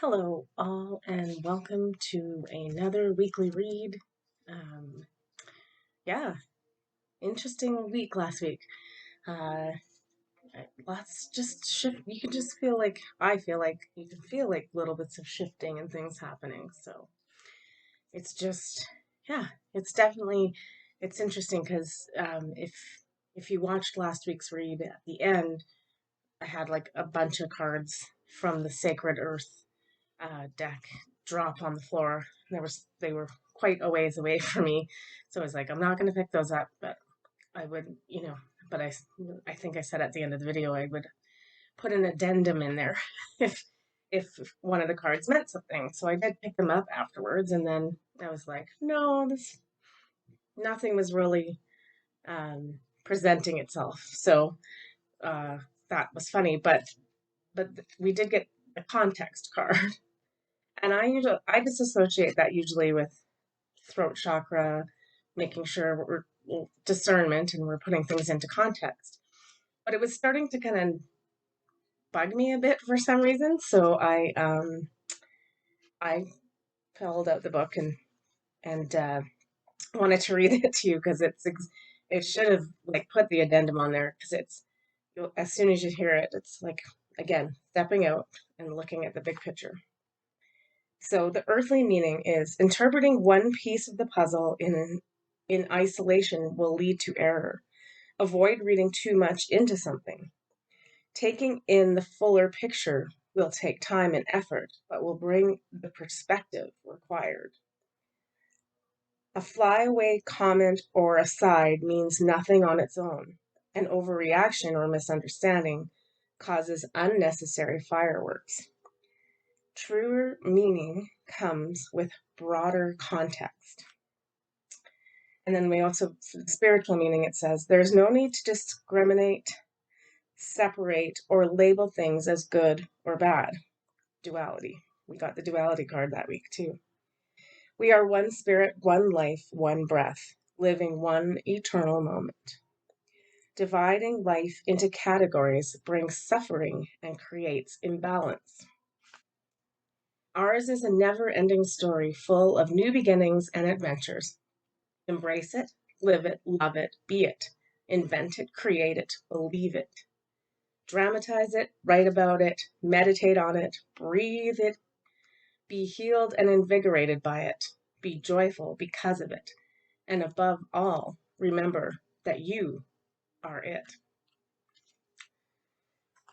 Hello, all, and welcome to another weekly read. Um, yeah, interesting week last week. Uh, Lots just shift. You can just feel like I feel like you can feel like little bits of shifting and things happening. So it's just, yeah, it's definitely it's interesting because if you watched last week's read at the end, I had like a bunch of cards from the Sacred Earth deck drop on the floor. They were quite a ways away from me, so I was like, I'm not going to pick those up, but I would, but I think I said at the end of the video I would put an addendum in there if if one of the cards meant something. So I did pick them up afterwards, and then I was like, no, this nothing was really presenting itself. So uh, that was funny, but we did get a context card. And I just associate that usually with throat chakra, making sure we're discernment and we're putting things into context. But it was starting to kind of bug me a bit for some reason, so I pulled out the book and wanted to read it to you because it should have like put the addendum on there because as soon as you hear it, it's like again stepping out and looking at the big picture. So the earthly meaning is interpreting one piece of the puzzle in isolation will lead to error. Avoid reading too much into something. Taking in the fuller picture will take time and effort, but will bring the perspective required. A flyaway comment or aside means nothing on its own. An overreaction or misunderstanding causes unnecessary fireworks. Truer meaning comes with broader context. And then we also, for the spiritual meaning, it says, there's no need to discriminate, separate, or label things as good or bad. Duality. We got the duality card that week, too. We are one spirit, one life, one breath, living one eternal moment. Dividing life into categories brings suffering and creates imbalance. Ours is a never-ending story full of new beginnings and adventures. Embrace it, live it, love it, be it. Invent it, create it, believe it. Dramatize it, write about it, meditate on it, breathe it, be healed and invigorated by it, be joyful because of it. And above all, remember that you are it.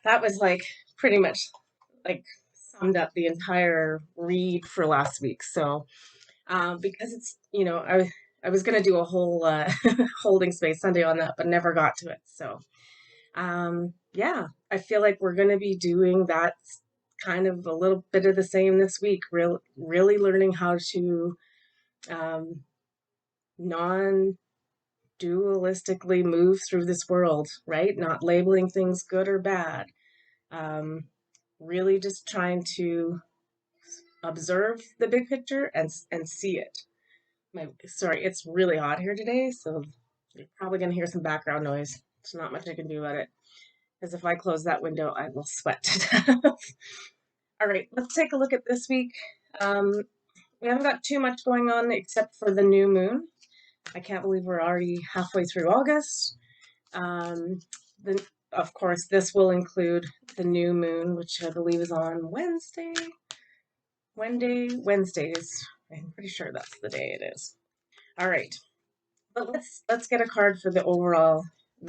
That was like pretty much like summed up the entire read for last week. So because it's I was gonna do a whole holding space Sunday on that, but never got to it. So yeah, I feel like we're gonna be doing that kind of a little bit of the same this week. Really learning how to um, non dualistically move through this world, right? Not labeling things good or bad. Um, really just trying to observe the big picture and see it. Sorry, it's really hot here today, so you're probably going to hear some background noise. There's not much I can do about it, because if I close that window, I will sweat to death. All right, let's take a look at this week. Um, we haven't got too much going on except for the new moon. I can't believe we're already halfway through August. Um, of course, this will include the new moon, which I believe is on Wednesday. Wednesdays. I'm pretty sure that's the day it is. All right, but let's get a card for the overall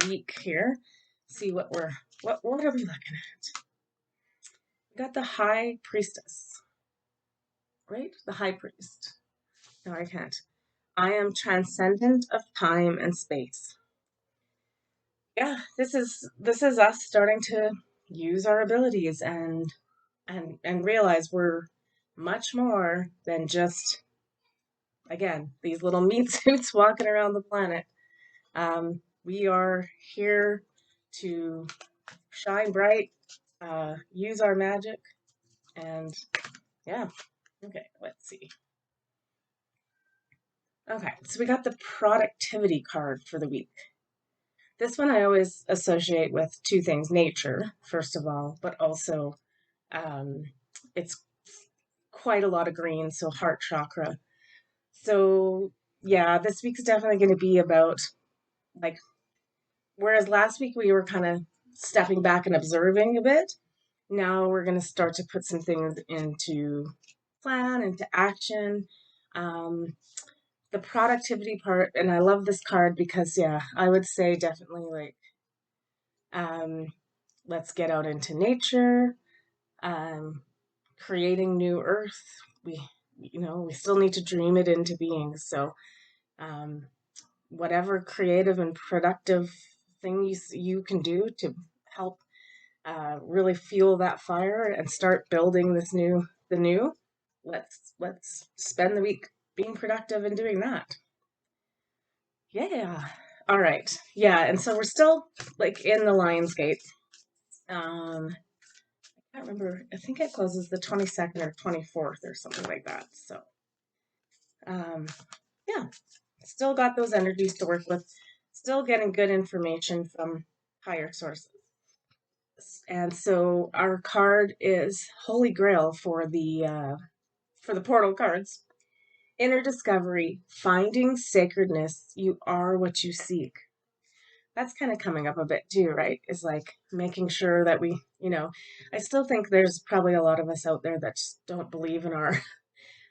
week here. See what are we looking at? We got the High Priestess, right? The High Priest. No, I can't. I am transcendent of time and space. Yeah, this is us starting to use our abilities and realize we're much more than just again these little meat suits walking around the planet. We are here to shine bright, use our magic, and yeah. Okay, let's see. Okay, so we got the productivity card for the week. This one I always associate with two things: nature, first of all, but also um, it's quite a lot of green, so heart chakra. So yeah, this week's definitely going to be about like, whereas last week we were kind of stepping back and observing a bit, now we're going to start to put some things into plan, into action. Um, the productivity part, and I love this card because, yeah, I would say definitely like, um, let's get out into nature, um, creating new earth. We, we still need to dream it into being. So, um, whatever creative and productive thing you can do to help really fuel that fire and start building the new. Let's spend the week being productive and doing that. Yeah. All right. Yeah, and so we're still like in the Lionsgate. I can't remember. I think it closes the 22nd or 24th or something like that. So, um, yeah, still got those energies to work with. Still getting good information from higher sources. And so our card is Holy Grail for the portal cards. Inner discovery, finding sacredness. You are what you seek. That's kind of coming up a bit too, right? Is like making sure that I still think there's probably a lot of us out there that just don't believe in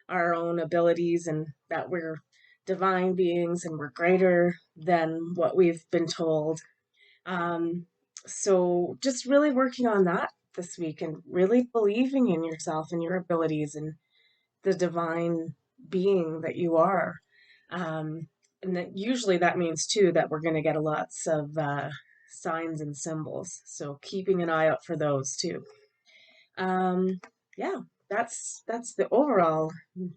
our own abilities and that we're divine beings and we're greater than what we've been told. Um, so just really working on that this week and really believing in yourself and your abilities and the divine being that you are. And that usually that means too that we're going to get lots of signs and symbols. So keeping an eye out for those too. Um, yeah, that's the overall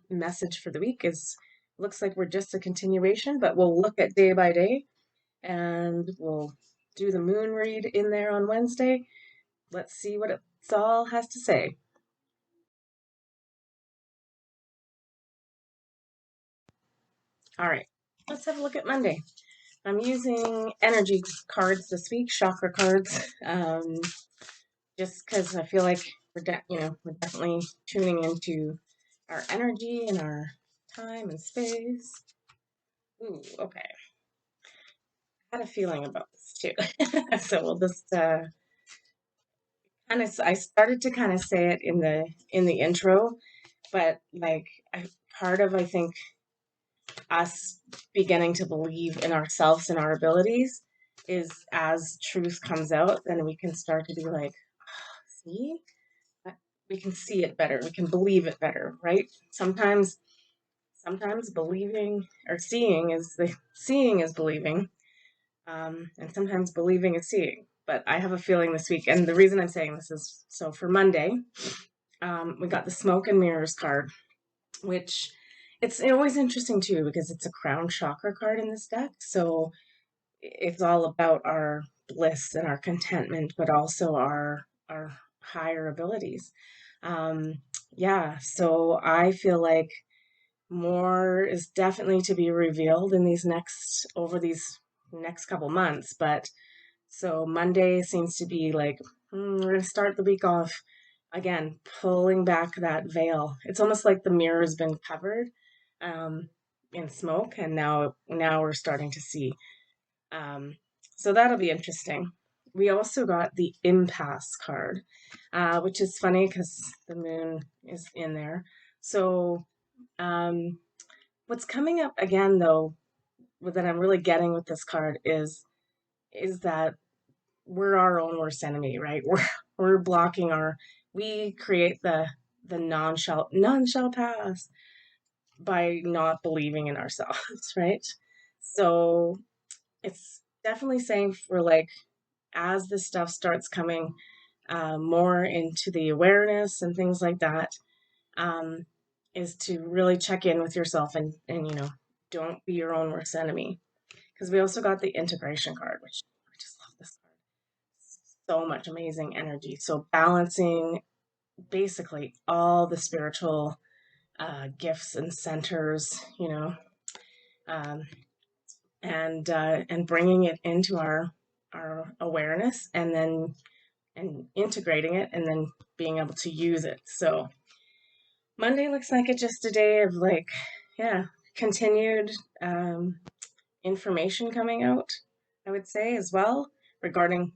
message for the week. Is looks like we're just a continuation, but we'll look at day by day, and we'll do the moon read in there on Wednesday. Let's see what it all has to say. All right, let's have a look at Monday. I'm using energy cards this week, chakra cards, just because I feel like we're definitely tuning into our energy and our time and space. Ooh, okay. I had a feeling about this too, so we'll just kind of. I started to kind of say it in the intro, but like part of I think us beginning to believe in ourselves and our abilities is as truth comes out, then we can start to be like, see, we can see it better, we can believe it better, right? Sometimes believing or seeing is believing, and sometimes believing is seeing. But I have a feeling this week, and the reason I'm saying this is so for Monday, we got the smoke and mirrors card, which it's always interesting too because it's a crown chakra card in this deck. So it's all about our bliss and our contentment, but also our higher abilities. Um, yeah, so I feel like more is definitely to be revealed in these next couple months. But so Monday seems to be like, we're gonna start the week off again, pulling back that veil. It's almost like the mirror has been covered um, in smoke, and now we're starting to see. Um, so that'll be interesting. We also got the impasse card, which is funny because the moon is in there. So um, what's coming up again, though, that I'm really getting with this card is that we're our own worst enemy, right? We're blocking we create the none shall pass by not believing in ourselves, right? So it's definitely saying for like as this stuff starts coming more into the awareness and things like that, um, is to really check in with yourself and don't be your own worst enemy. Because we also got the integration card, which I just love this card. So much amazing energy. So balancing basically all the spiritual gifts and centers, um, and bringing it into our awareness, and integrating it, and then being able to use it. So Monday looks like it's just a day of like, yeah, continued um, information coming out, I would say, as well, regarding,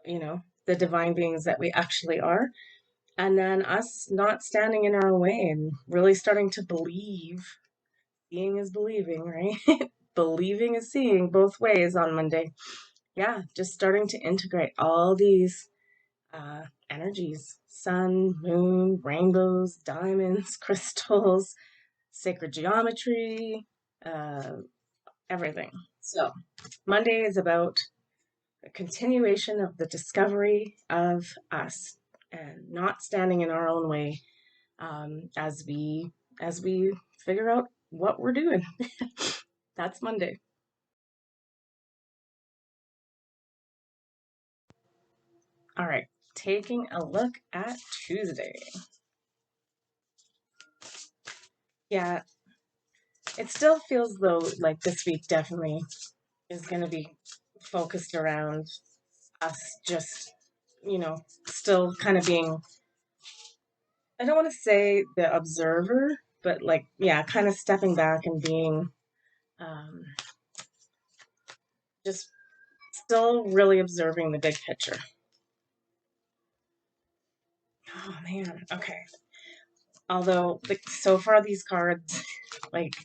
the divine beings that we actually are. And then us not standing in our way and really starting to believe. Seeing is believing, right? Believing is seeing both ways on Monday. Yeah, just starting to integrate all these energies: sun, moon, rainbows, diamonds, crystals, sacred geometry, uh, everything. So, Monday is about a continuation of the discovery of us and not standing in our own way, as we figure out what we're doing. That's Monday. All right, taking a look at Tuesday. Yeah, it still feels though like this week definitely is going to be focused around us just, still kind of being, I don't want to say the observer, but like, yeah, kind of stepping back and being um, just still really observing the big picture. Oh man, okay. Although, like, so far these cards, like,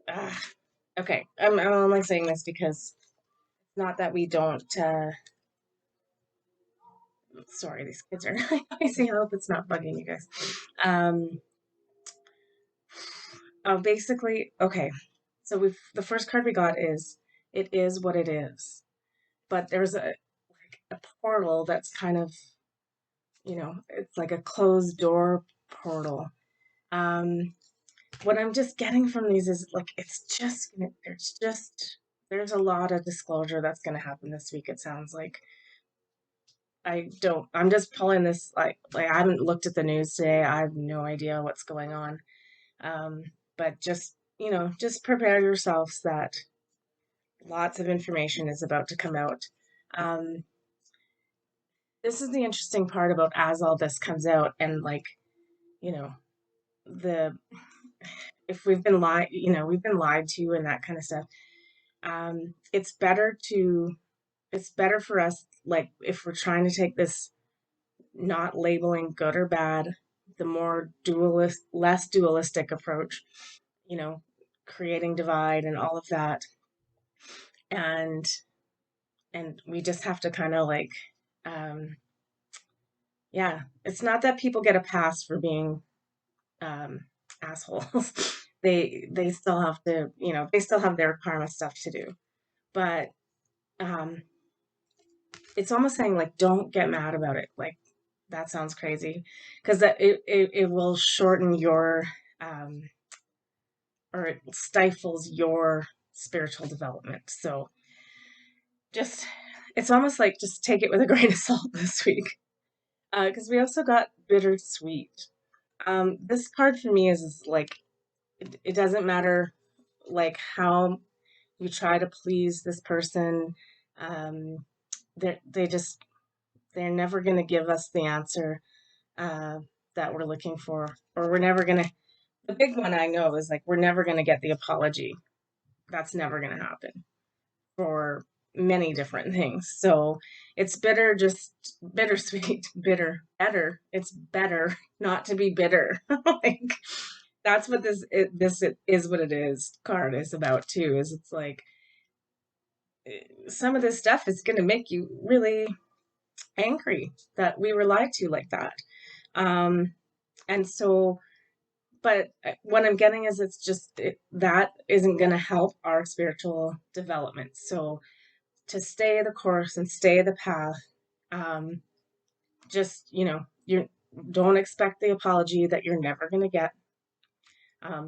ah, okay, I'm only saying this because it's not that we don't. Sorry, these kids are noisy. I hope it's not bugging you guys. Um, basically, okay. So the first card we got is it is what it is, but there's a portal that's kind of, it's like a closed door portal. Um, what I'm just getting from these is like there's a lot of disclosure that's gonna happen this week, it sounds like. I'm just pulling this like I haven't looked at the news today. I have no idea what's going on. Um, but just prepare yourselves that lots of information is about to come out. Um, this is the interesting part about as all this comes out and like, you know, the if we've been lied to and that kind of stuff. It's better for us, like if we're trying to take this not labeling good or bad, the more less dualistic approach, you know, creating divide and all of that. And we just have to kind of like, um, yeah, it's not that people get a pass for being um, assholes. They still have to, they still have their karma stuff to do. But um, it's almost saying like, don't get mad about it. Like that sounds crazy because it will shorten your um, or it stifles your spiritual development. So just it's almost like just take it with a grain of salt this week because we also got bittersweet. This card for me is like it doesn't matter like how you try to please this person. Um, they just they're never going to give us the answer uh, that we're looking for, or we're never going to. The big one I know is like we're never going to get the apology. That's never going to happen for many different things. So it's just bittersweet, better. It's better not to be bitter. Like that's what this is what it is card is about too. Is it's like some of this stuff is going to make you really angry that we were lied to like that. Um, and so, but what I'm getting is that isn't going to help our spiritual development. So to stay the course and stay the path, um, just, you don't expect the apology that you're never going to get.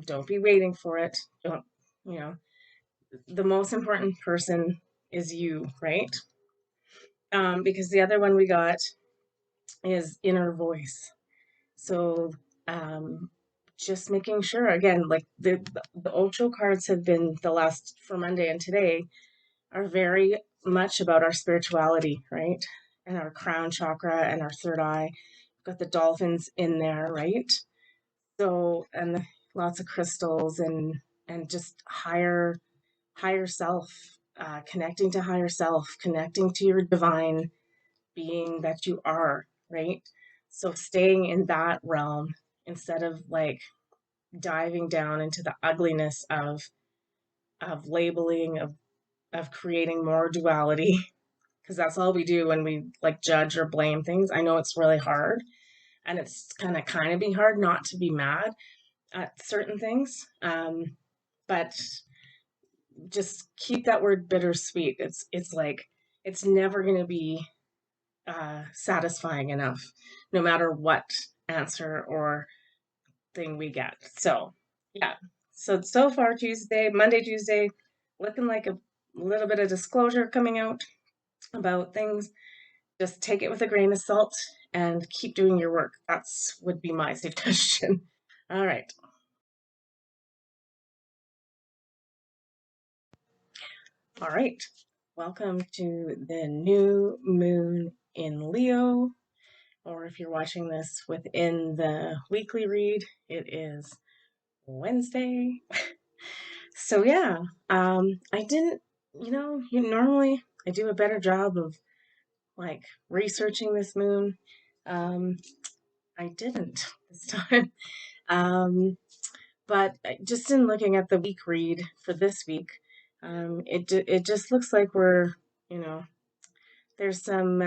Don't be waiting for it. Don't, you know, the most important person is you, right? Because the other one we got is inner voice. So um, just making sure again, like the Ocho cards have been the last for Monday and today are very much about our spirituality, right? And our crown chakra and our third eye. We've got the dolphins in there, right? So, and lots of crystals and just higher self, connecting to higher self, connecting to your divine being that you are, right? So staying in that realm instead of like diving down into the ugliness of labeling, of creating more duality, because that's all we do when we like judge or blame things. I know it's really hard, and it's kind of be hard not to be mad at certain things. But just keep that word bittersweet. It's like it's never going to be satisfying enough, no matter what answer or thing we get. So yeah. So far Tuesday, Monday, Tuesday, looking like a little bit of disclosure coming out about things. Just take it with a grain of salt and keep doing your work. That's would be my suggestion. All right. All right. Welcome to the new moon in Leo, or if you're watching this within the weekly read, it is Wednesday. So yeah, I didn't, normally I do a better job of like researching this moon. Um, I didn't this time. Um, but just in looking at the week read for this week, it just looks like you know, there's some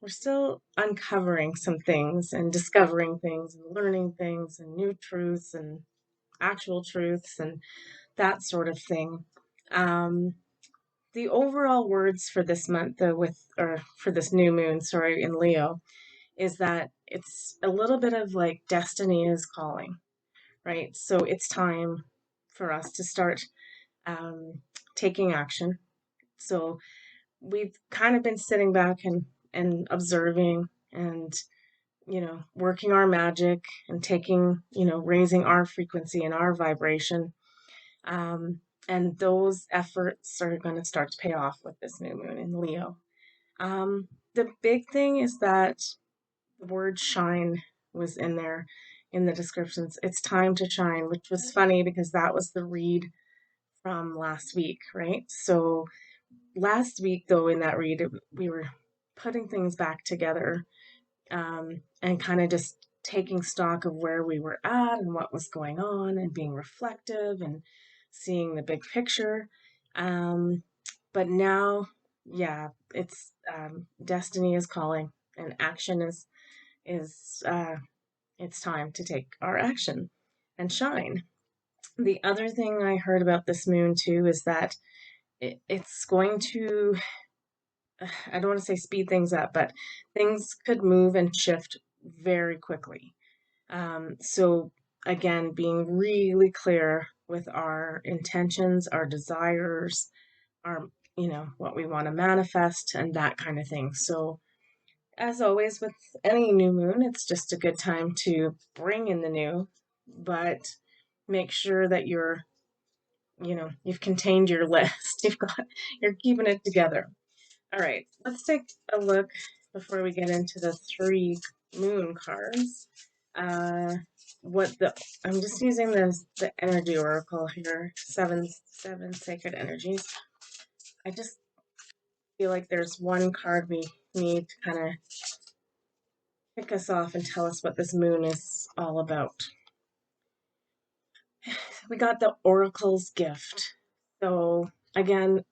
we're still uncovering some things and discovering things and learning things and new truths and actual truths and that sort of thing. Um, the overall words for this month, or for this new moon, sorry, in Leo, is that it's a little bit of like destiny is calling, right? So it's time for us to start um, taking action. So we've kind of been sitting back and observing and working our magic and taking, raising our frequency and our vibration. Um, and those efforts are going to start to pay off with this new moon in Leo. The big thing is that the word shine was in there in the descriptions. It's time to shine, which was funny because that was the read from last week, right? So last week, though, in that read, we were putting things back together, and kind of just taking stock of where we were at and what was going on and being reflective and seeing the big picture. Um, but now, yeah, it's destiny is calling and action is it's time to take our action and shine. The other thing I heard about this moon too is that it's going to, I don't want to say speed things up, but things could move and shift very quickly. So again, being really clear with our intentions, our desires, our, what we want to manifest and that kind of thing. So as always with any new moon, it's just a good time to bring in the new, but make sure that you've contained your list. You're keeping it together. All right, let's take a look before we get into the three moon cards. Uh, what the I'm just using the energy oracle here, seven sacred energies. I just feel like there's one card we need to kind of kick us off and tell us what this moon is all about. We got the oracle's gift. So again,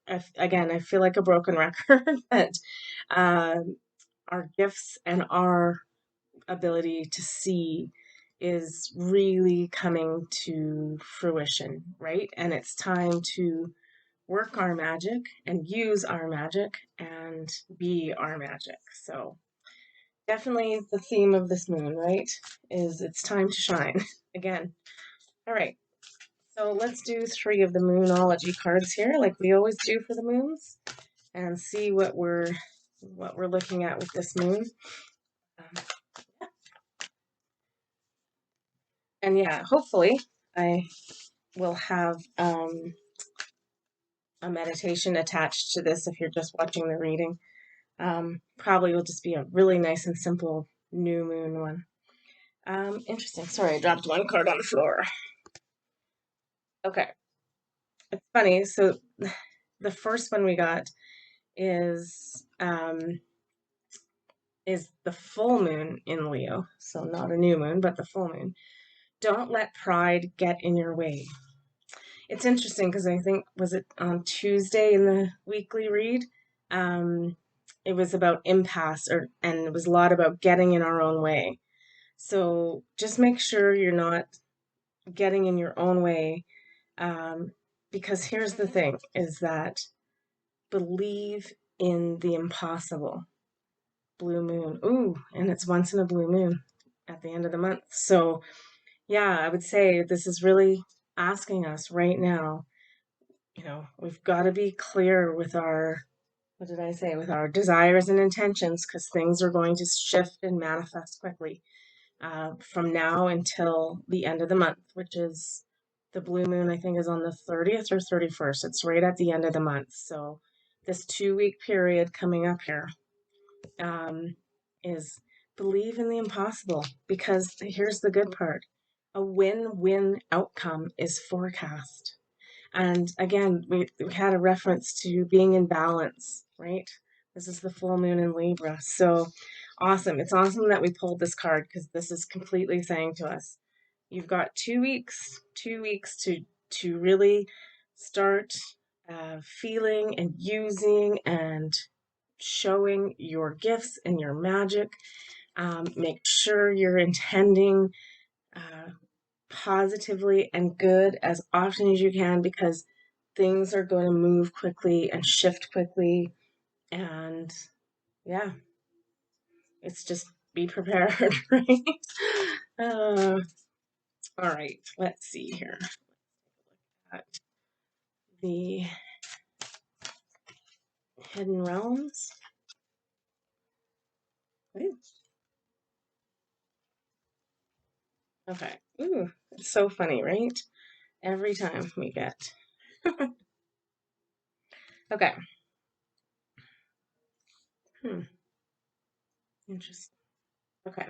I feel like a broken record, but our gifts and our ability to see is really coming to fruition, right? And it's time to work our magic and use our magic and be our magic. So definitely the theme of this moon, right? Is it's time to shine again. All right. So let's do three of the moonology cards here, like we always do for the moons, and see what we're looking at with this moon. Um, and yeah, hopefully I will have a meditation attached to this if you're just watching the reading. Probably will just be a really nice and simple new moon one. Interesting. Sorry, I dropped one card on the floor. Okay, it's funny. So the first one we got is the full moon in Leo. So not a new moon, but the full moon. Don't let pride get in your way. It's interesting because I think was it on Tuesday in the weekly read? Um, it was about impasse, and it was a lot about getting in our own way. So just make sure you're not getting in your own way, um, because here's the thing: is that believe in the impossible. Blue moon, ooh, and it's once in a blue moon at the end of the month. So yeah, I would say this is really asking us right now, we've got to be clear with our, what did I say, with our desires and intentions, because things are going to shift and manifest quickly from now until the end of the month, which is the blue moon, I think, is on the 30th or 31st. It's right at the end of the month. So this 2 week period coming up here is believe in the impossible, because here's the good part: a win-win outcome is forecast. And again, we had a reference to being in balance, right? This is the full moon in Libra. So awesome. It's awesome that we pulled this card, because this is completely saying to us, you've got 2 weeks, 2 weeks to really start feeling and using and showing your gifts and your magic. Make sure you're intending uh, positively and good as often as you can, because things are going to move quickly and shift quickly. And yeah, it's just be prepared, right? Uh, all right, let's see here. At the Hidden Realms. Ooh, okay. Ooh, it's so funny, right? Every time we get. Okay. Hmm. Interesting. Okay.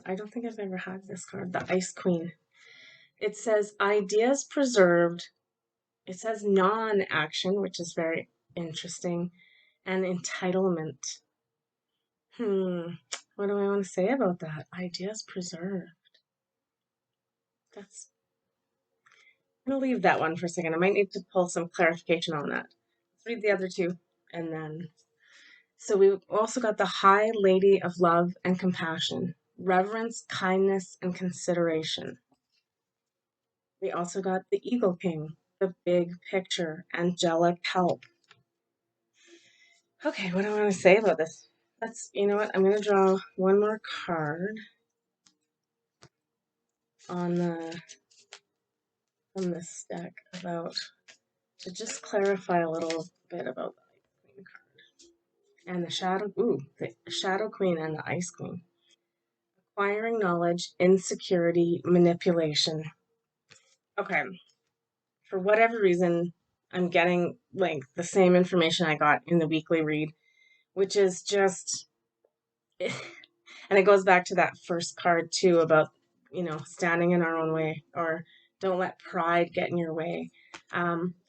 I don't think I've ever had this card, the Ice Queen. It says ideas preserved. It says non-action, which is very interesting, and entitlement. What do I want to say about that? Ideas preserved. That's, I'm gonna leave that one for a second. I might need to pull some clarification on that. Let's read the other two, and then. So we also got the High Lady of Love and Compassion, reverence, kindness, and consideration. We also got the Eagle King, the big picture, angelic help. Okay, what do I want to say about this? You know what, I'm going to draw one more card on from this deck to just clarify a little bit about the Queen card. And the Shadow Queen and the Ice Queen. Acquiring knowledge, insecurity, manipulation. Okay, for whatever reason, I'm getting like the same information I got in the weekly read, which is just, and it goes back to that first card too about, standing in our own way, or don't let pride get in your way.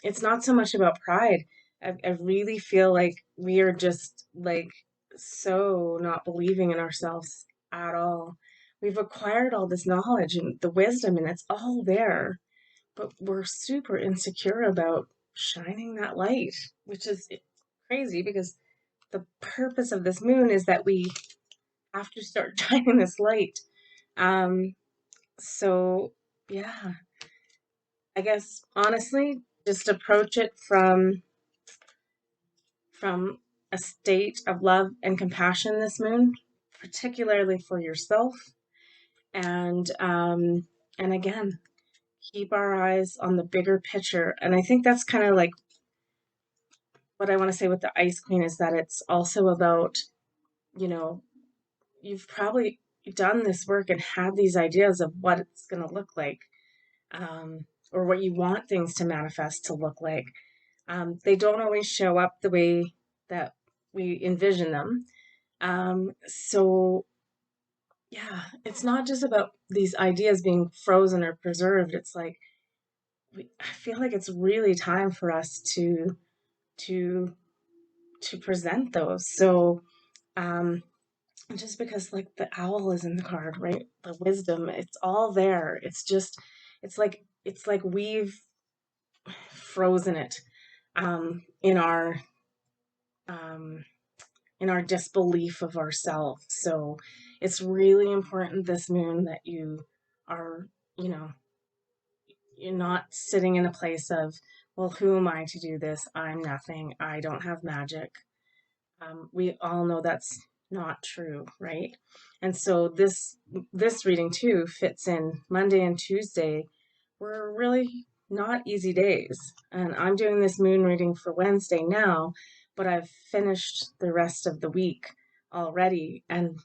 It's not so much about pride. I really feel like we are just like so not believing in ourselves at all. We've acquired all this knowledge and the wisdom, and it's all there, but we're super insecure about shining that light, which is crazy, because the purpose of this moon is that we have to start shining this light. Um, so yeah, I guess honestly, just approach it from a state of love and compassion this moon, particularly for yourself, and again, keep our eyes on the bigger picture. And I think that's kind of like what I want to say with the Ice Queen, is that it's also about, you know, you've probably done this work and had these ideas of what it's going to look like, or what you want things to manifest to look like. They don't always show up the way that we envision them. So yeah, it's not just about these ideas being frozen or preserved. It's like I feel like it's really time for us to to present those. So um just because like the owl is in the card, right? The wisdom, it's all there. It's like we've frozen it in um in our disbelief of ourselves. So it's really important this moon that you are, you know, you're not sitting in a place of, well, who am I to do this? I'm nothing. I don't have magic. We all know that's not true, right? And so this reading too fits in. Monday and Tuesday were really not easy days. And I'm doing this moon reading for Wednesday now, but I've finished the rest of the week already. And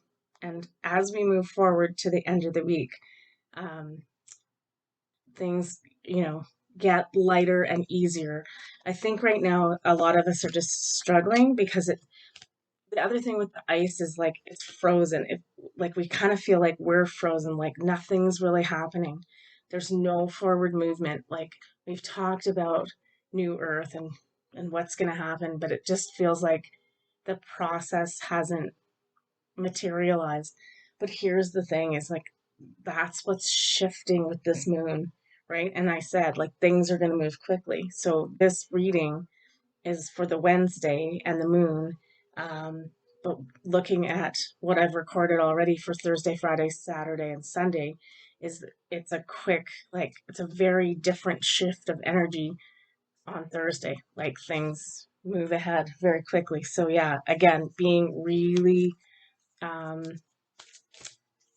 as we move forward to the end of the week, um, things, get lighter and easier. I think right now a lot of us are just struggling because the other thing with the ice is like it's frozen. Like we kind of feel like we're frozen, like nothing's really happening. There's no forward movement. Like we've talked about new earth and what's going to happen, but it just feels like the process hasn't materialized. But here's the thing is like that's what's shifting with this moon, right? And I said like things are going to move quickly. So this reading is for the Wednesday and the moon. Um, but looking at what I've recorded already for Thursday, Friday, Saturday, and Sunday, is it's a quick, like, it's a very different shift of energy on Thursday. Like things move ahead very quickly. So, yeah, again, being really um,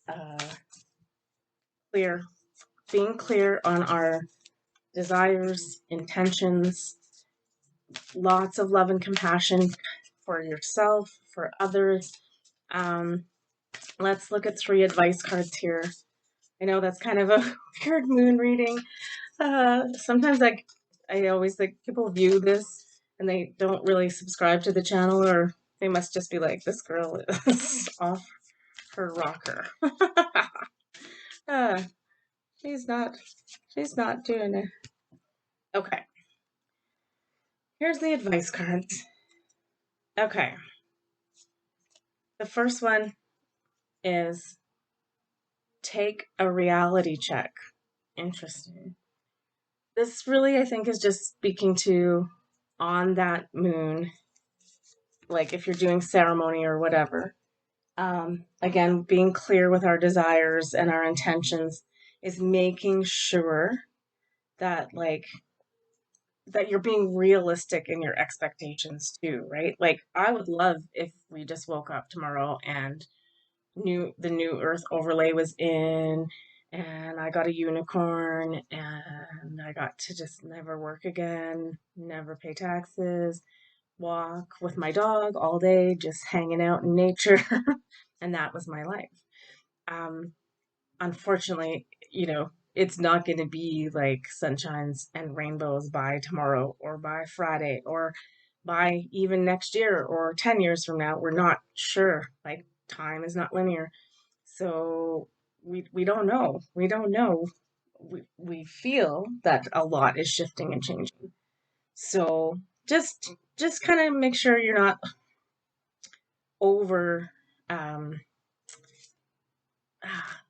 uh, clear, being clear on our desires, intentions, lots of love and compassion for yourself, for others. Um, let's look at three advice cards here. I know that's kind of a weird moon reading. Sometimes I always think people view this and they don't really subscribe to the channel, or they must just be like, this girl is off her rocker. uh, she's not she's not doing it. Okay, here's the advice cards. Okay, the first one is take a reality check. Interesting. This really, I think, is just speaking to on that moon, like if you're doing ceremony or whatever. Again, being clear with our desires and our intentions is making sure that, like, that you're being realistic in your expectations too, right? Like, I would love if we just woke up tomorrow and knew the new Earth overlay was in, and I got a unicorn, and I got to just never work again, never pay taxes, walk with my dog all day, just hanging out in nature, and that was my life. Um, Unfortunately, it's not going to be like sunshines and rainbows by tomorrow or by Friday or by even next year or 10 years from now. We're not sure. Like, time is not linear. So we don't know. We don't know. We feel that a lot is shifting and changing. So just kind of make sure you're not over um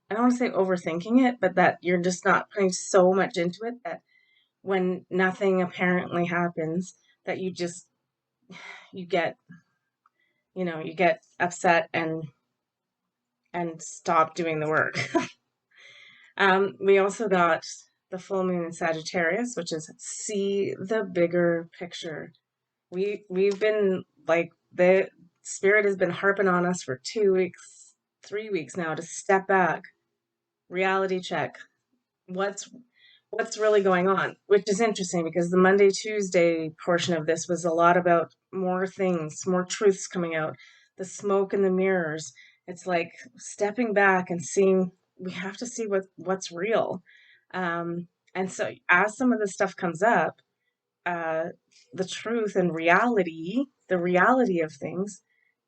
I don't want to say overthinking it, but that you're just not putting so much into it that when nothing apparently happens, that you get, you get upset and stop doing the work. We also got the full moon in Sagittarius, which is see the bigger picture. We've been like the spirit has been harping on us for 2 weeks, 3 weeks now to step back, reality check. What's what's really going on, which is interesting because the Monday, Tuesday portion of this was a lot about more things, more truths coming out, the smoke and the mirrors. It's like stepping back and seeing, we have to see what's real. And so as some of this stuff comes up, uh, the truth and reality, the reality of things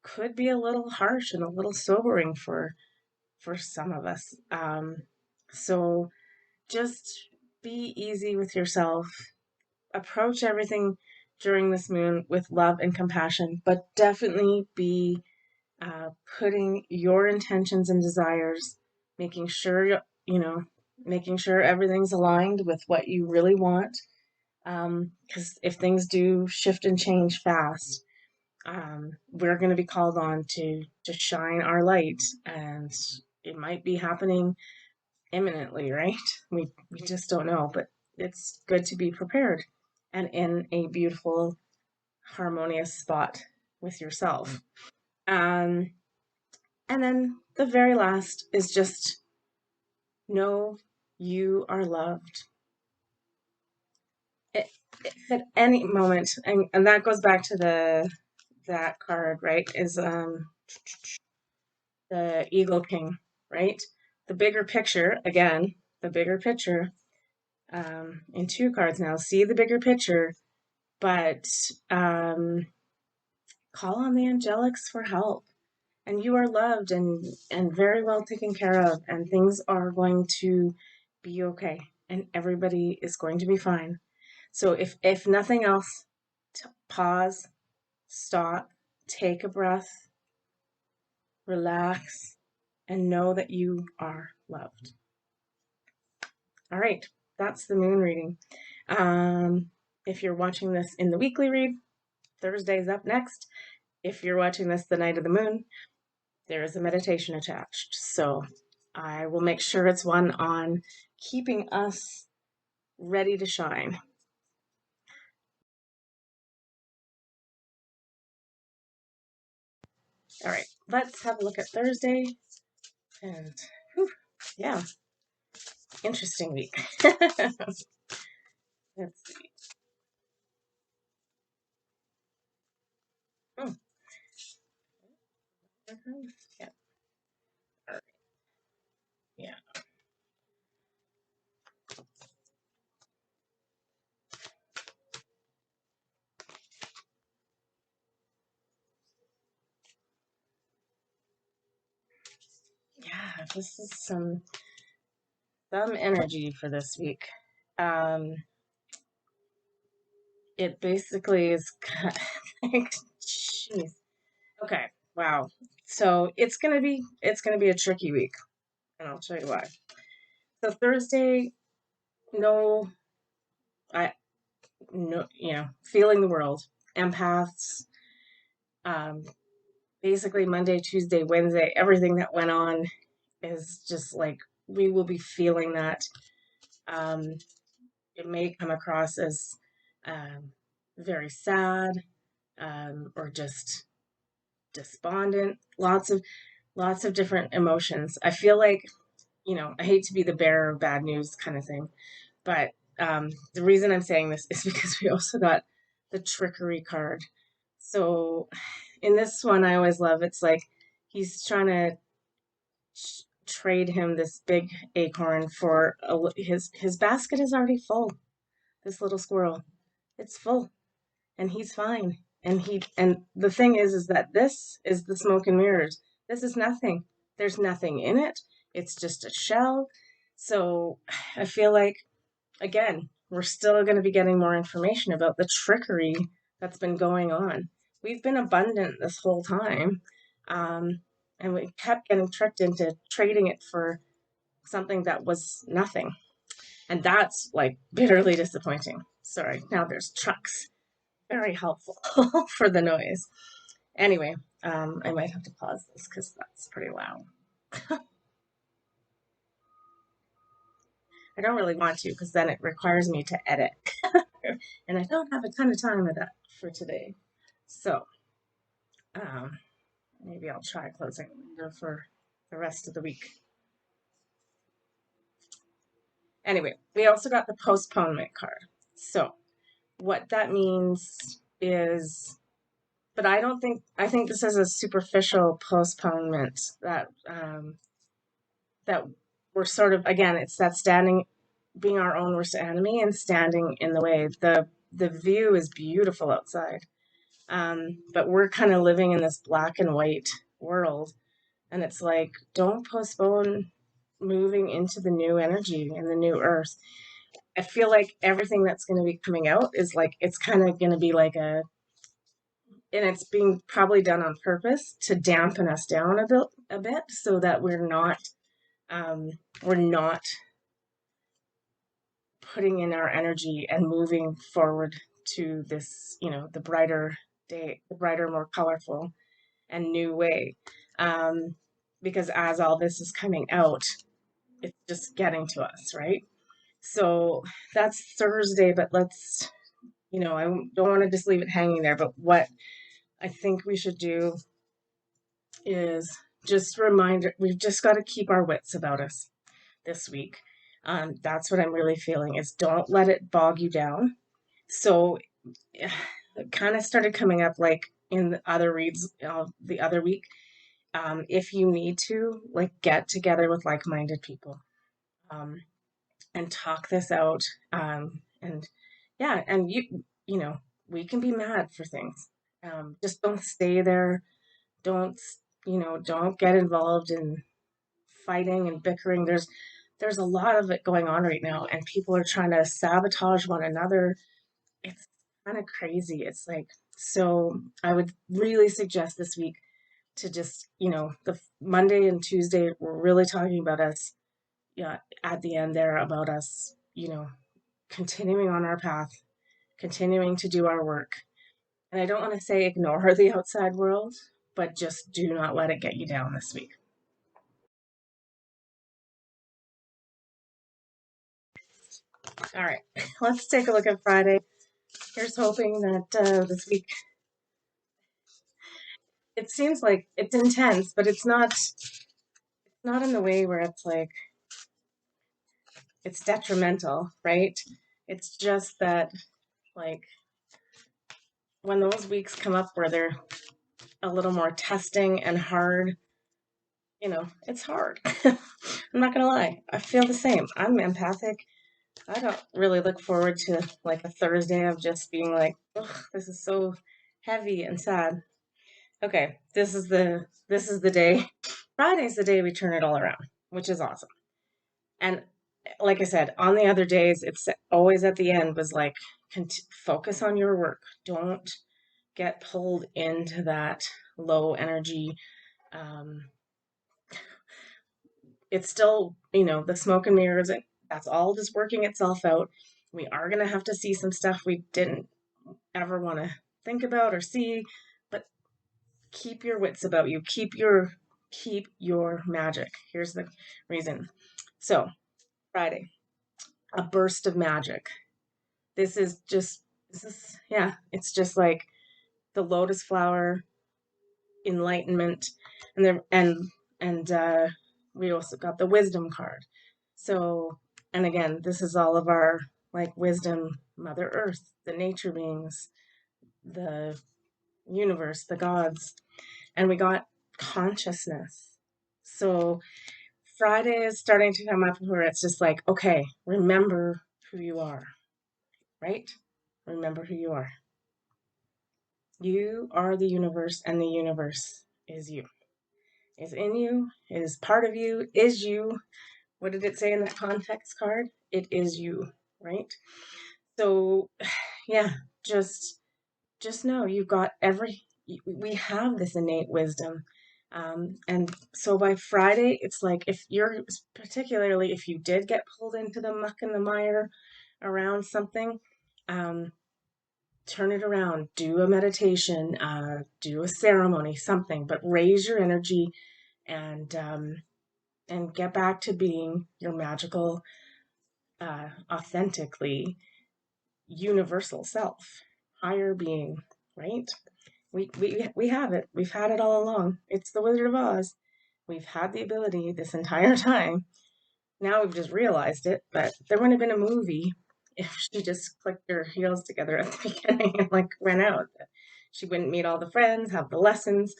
could be a little harsh and a little sobering for some of us. So just be easy with yourself. Approach everything during this moon with love and compassion, but definitely be uh, putting your intentions and desires, making sure, you know, making sure everything's aligned with what you really want. Because if things do shift and change fast, we're going to be called on to shine our light, and it might be happening imminently, right? We just don't know, but it's good to be prepared and in a beautiful, harmonious spot with yourself. Um, and then the very last is just know you are loved. It, at any moment, and that goes back to the that card, right? Is the Eagle King, right? The bigger picture, again, the bigger picture, in two cards now. See the bigger picture, but call on the angelics for help. And you are loved and very well taken care of, and things are going to be okay, and everybody is going to be fine. So if nothing else, pause, stop, take a breath, relax, and know that you are loved. All right, that's the moon reading. If you're watching this in the weekly read, Thursday's up next. If you're watching this the night of the moon, there is a meditation attached. So I will make sure it's one on keeping us ready to shine. All right, let's have a look at Thursday. And whew, yeah, interesting week. Let's see. Oh, yeah, yeah, yeah. This is some energy for this week. Um, it basically is. Like, jeez. Okay. Wow. So it's gonna be a tricky week, and I'll tell you why. So Thursday, no, I no, feeling the world, empaths. Um, Basically Monday, Tuesday, Wednesday, everything that went on is just like we will be feeling that. Um, it may come across as um, very sad, or just despondent. Lots of different emotions. I feel like I hate to be the bearer of bad news kind of thing, but the reason I'm saying this is because we also got the trickery card. So in this one, I always love it's like he's trying to trade him this big acorn for his basket is already full. This little squirrel, it's full, and he's fine. And the thing is that this is the smoke and mirrors. This is nothing. There's nothing in it. It's just a shell. So I feel like again, we're still going to be getting more information about the trickery that's been going on. We've been abundant this whole time, um, and we kept getting tricked into trading it for something that was nothing. And that's like bitterly disappointing. Sorry, now there's trucks. Very helpful for the noise. Anyway, I might have to pause this because that's pretty loud. I don't really want to because then it requires me to edit. And I don't have a ton of time of that for today. So um, maybe I'll try closing the window for the rest of the week. Anyway, we also got the postponement card. So what that means is, but I think this is a superficial postponement that we're sort of, again, it's that standing, being our own worst enemy and standing in the way. The view is beautiful outside. But we're kind of living in this black and white world. And it's like, don't postpone moving into the new energy and the new earth. I feel like everything that's going to be coming out is like, it's kind of going to be like and it's being probably done on purpose to dampen us down a bit so that um, we're not putting in our energy and moving forward to this, the brighter day, the brighter, more colorful and new way. Um, because as all this is coming out, it's just getting to us, right? So that's Thursday, but I don't want to just leave it hanging there. But what I think we should do is just remind, we've just got to keep our wits about us this week. That's what I'm really feeling is don't let it bog you down. So it kind of started coming up like in the other reads the other week. If you need to, like, get together with like-minded people, um, and talk this out. And yeah, and we can be mad for things. Just don't stay there. Don't, don't get involved in fighting and bickering. There's a lot of it going on right now, and people are trying to sabotage one another. It's kind of crazy. It's like, so I would really suggest this week to just, the Monday and Tuesday, we're really talking about us, yeah, at the end there about us, continuing on our path, continuing to do our work. And I don't want to say ignore the outside world, but just do not let it get you down this week. All right, let's take a look at Friday. Here's hoping that this week, it seems like it's intense, but it's not in the way where it's like it's detrimental, right? It's just that, like, when those weeks come up where they're a little more testing and hard, it's hard. I'm not gonna lie. I feel the same. I'm empathic. I don't really look forward to like a Thursday of just being like, ugh, this is so heavy and sad. Okay, this is the day. Friday's the day we turn it all around, which is awesome. And like I said, on the other days, it's always at the end was like, focus on your work. Don't get pulled into that low energy. Um, it's still, the smoke and mirrors, that's all just working itself out. We are going to have to see some stuff we didn't ever want to think about or see, but keep your wits about you. Keep your magic. Here's the reason. So, Friday, a burst of magic. This is just yeah, it's just like the lotus flower enlightenment, and we also got the wisdom card. So, and again, this is all of our like wisdom, Mother Earth, the nature beings, the universe, the gods, and we got consciousness. So Friday is starting to come up where it's just like, okay, remember who you are, right? Remember who you are. You are the universe, and the universe is you. Is in you, is part of you, is you. What did it say in that context card? It is you, right? So, yeah, just know you've got we have this innate wisdom. And so by Friday, it's like particularly if you did get pulled into the muck and the mire around something, um, turn it around, do a meditation, do a ceremony, something, but raise your energy and get back to being your magical, authentically universal self, higher being, right? We have it. We've had it all along. It's the Wizard of Oz. We've had the ability this entire time. Now we've just realized it, but there wouldn't have been a movie if she just clicked her heels together at the beginning and like went out. She wouldn't meet all the friends, have the lessons,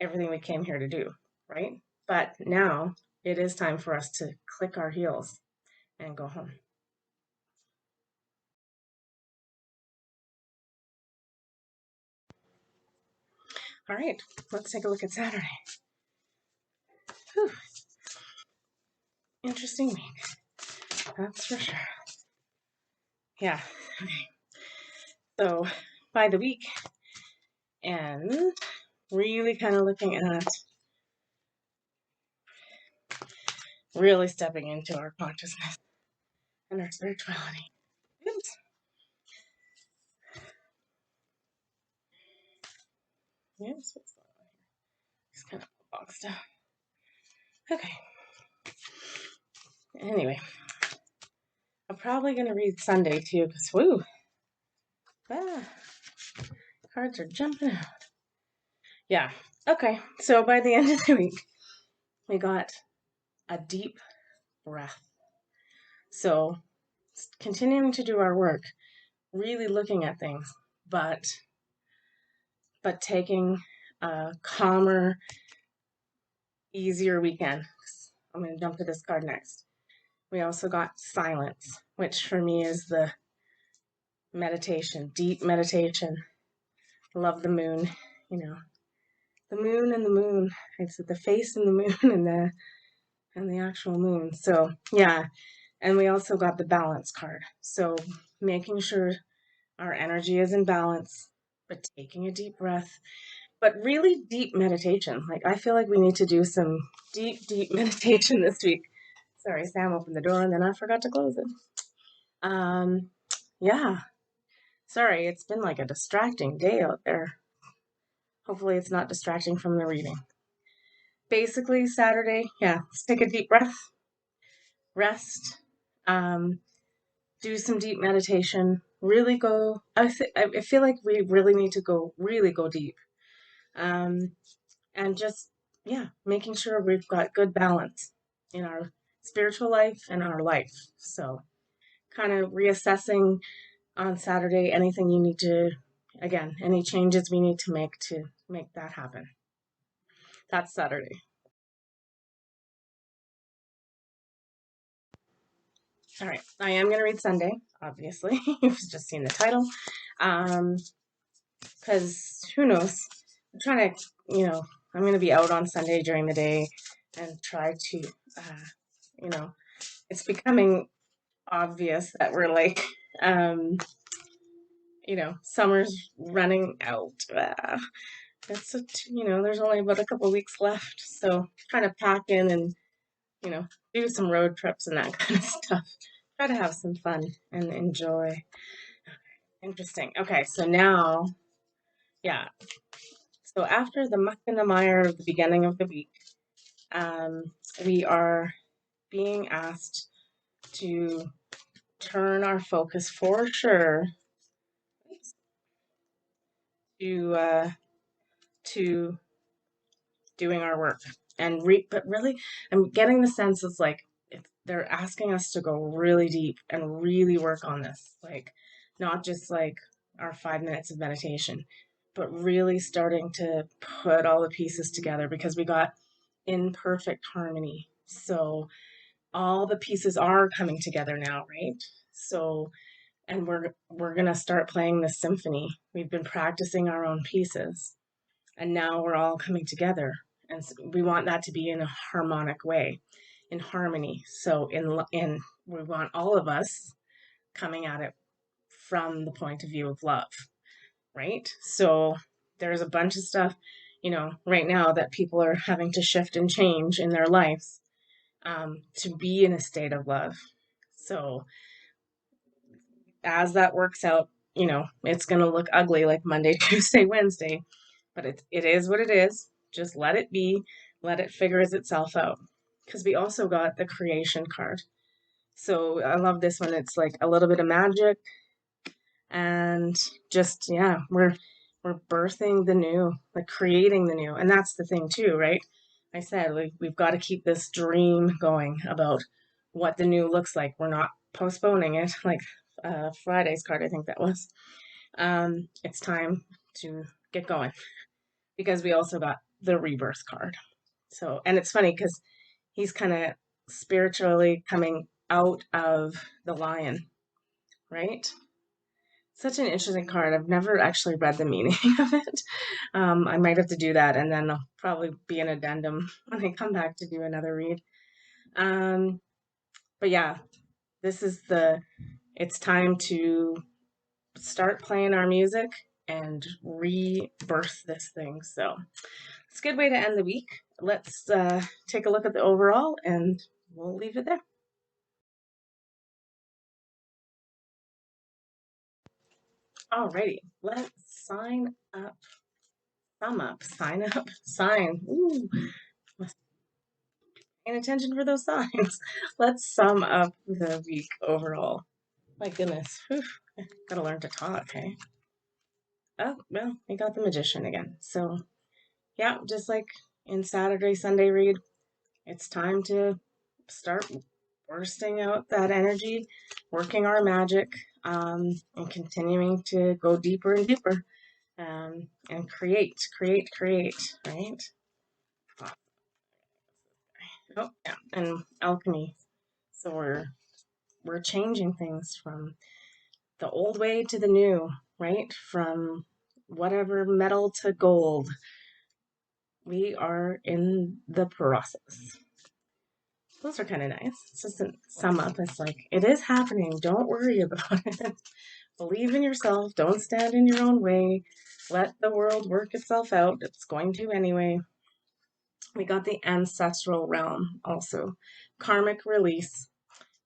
everything we came here to do, right? But now it is time for us to click our heels and go home. All right, let's take a look at Saturday. Whew. Interesting week, that's for sure. Yeah. Okay. So by the week end, really kind of looking at really stepping into our consciousness and our spirituality. Oops. Yes, what's going on here? It's kind of boxed up. Okay. Anyway, I'm probably going to read Sunday too, because woo, cards are jumping out. Yeah. Okay. So by the end of the week, we got a deep breath. So continuing to do our work, really looking at things, but taking a calmer, easier weekend. I'm going to jump to this card next. We also got silence, which for me is the meditation, deep meditation. Love the moon, you know, the moon and the moon. It's the face and the moon and the actual moon. So yeah, and we also got the balance card. So making sure our energy is in balance, but taking a deep breath, but really deep meditation. Like I feel like we need to do some deep meditation this week. Sorry, Sam opened the door and then I forgot to close it. Yeah. Sorry, it's been like a distracting day out there. Hopefully it's not distracting from the reading. Basically, Saturday, yeah, let's take a deep breath, rest, do some deep meditation, really go, I feel like we really need to really go deep. And just, yeah, making sure we've got good balance in our spiritual life and our life. So kind of reassessing on Saturday anything you need to, again, any changes we need to make that happen. That's Saturday. All right, I am going to read Sunday, obviously. You've just seen the title. Because who knows? I'm trying to, I'm going to be out on Sunday during the day and try to, it's becoming obvious that we're like, summer's running out. There's only about a couple weeks left. So trying to pack in and, do some road trips and that kind of stuff. Try to have some fun and enjoy. Interesting. Okay, so now, yeah. So after the muck and the mire of the beginning of the week, we are being asked to turn our focus for sure to doing our work but really I'm getting the sense it's like they're asking us to go really deep and really work on this, like not just like our 5 minutes of meditation, but really starting to put all the pieces together because we got imperfect harmony. So all the pieces are coming together now, right? So and we're going to start playing this symphony. We've been practicing our own pieces and now we're all coming together, and so we want that to be in a harmonic way, in harmony. So in we want all of us coming at it from the point of view of love, right? So there's a bunch of stuff, right now that people are having to shift and change in their lives, to be in a state of love. So as that works out, it's going to look ugly like Monday, Tuesday, Wednesday, but it is what it is. Just let it be, let it figure itself out. Because we also got the creation card. So I love this one. It's like a little bit of magic and just, yeah, we're birthing the new, like creating the new. And that's the thing too, right? I said we've got to keep this dream going about what the new looks like. We're not postponing it like Friday's card, I think that was. It's time to get going because we also got the rebirth card. So, and it's funny because he's kind of spiritually coming out of the lion, right? Such an interesting card. I've never actually read the meaning of it. I might have to do that, and then there'll probably be an addendum when I come back to do another read. Um, but yeah, this is it's time to start playing our music and rebirth this thing. So it's a good way to end the week. Let's take a look at the overall and we'll leave it there. Alrighty, let's sign up. Sum up, sign up, sign. Ooh, paying attention for those signs. Let's sum up the week overall. My goodness, whew, gotta learn to talk, hey? Oh, well, we got the magician again. So, yeah, just like in Saturday, Sunday read, it's time to start bursting out that energy, working our magic, and continuing to go deeper and deeper, and create, right? Oh, yeah, and alchemy. So we're changing things from the old way to the new, right? From whatever metal to gold. We are in the process. Those are kind of nice. It's just a sum up. It's like, it is happening. Don't worry about it. Believe in yourself. Don't stand in your own way. Let the world work itself out. It's going to anyway. We got the ancestral realm also. Karmic release.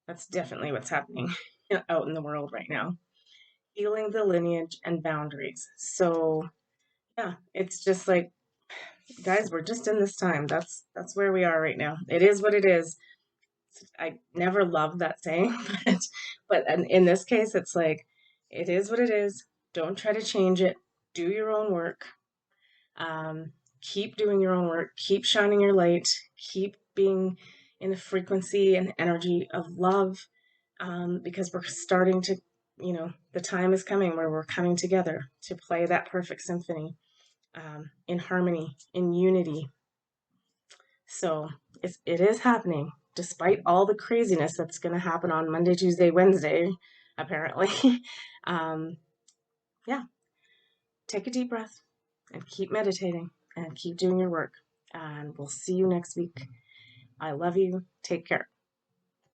That's definitely what's happening out in the world right now. Healing the lineage and boundaries. So, yeah, it's just like, guys, we're just in this time. That's where we are right now. It is what it is. I never loved that saying, but in this case, it's like, it is what it is. Don't try to change it. Do your own work. Keep doing your own work. Keep shining your light. Keep being in the frequency and energy of love, because we're starting to, the time is coming where we're coming together to play that perfect symphony, in harmony, in unity. So it is happening, despite all the craziness that's going to happen on Monday, Tuesday, Wednesday, apparently. um, yeah, take a deep breath and keep meditating and keep doing your work. And we'll see you next week. I love you. Take care.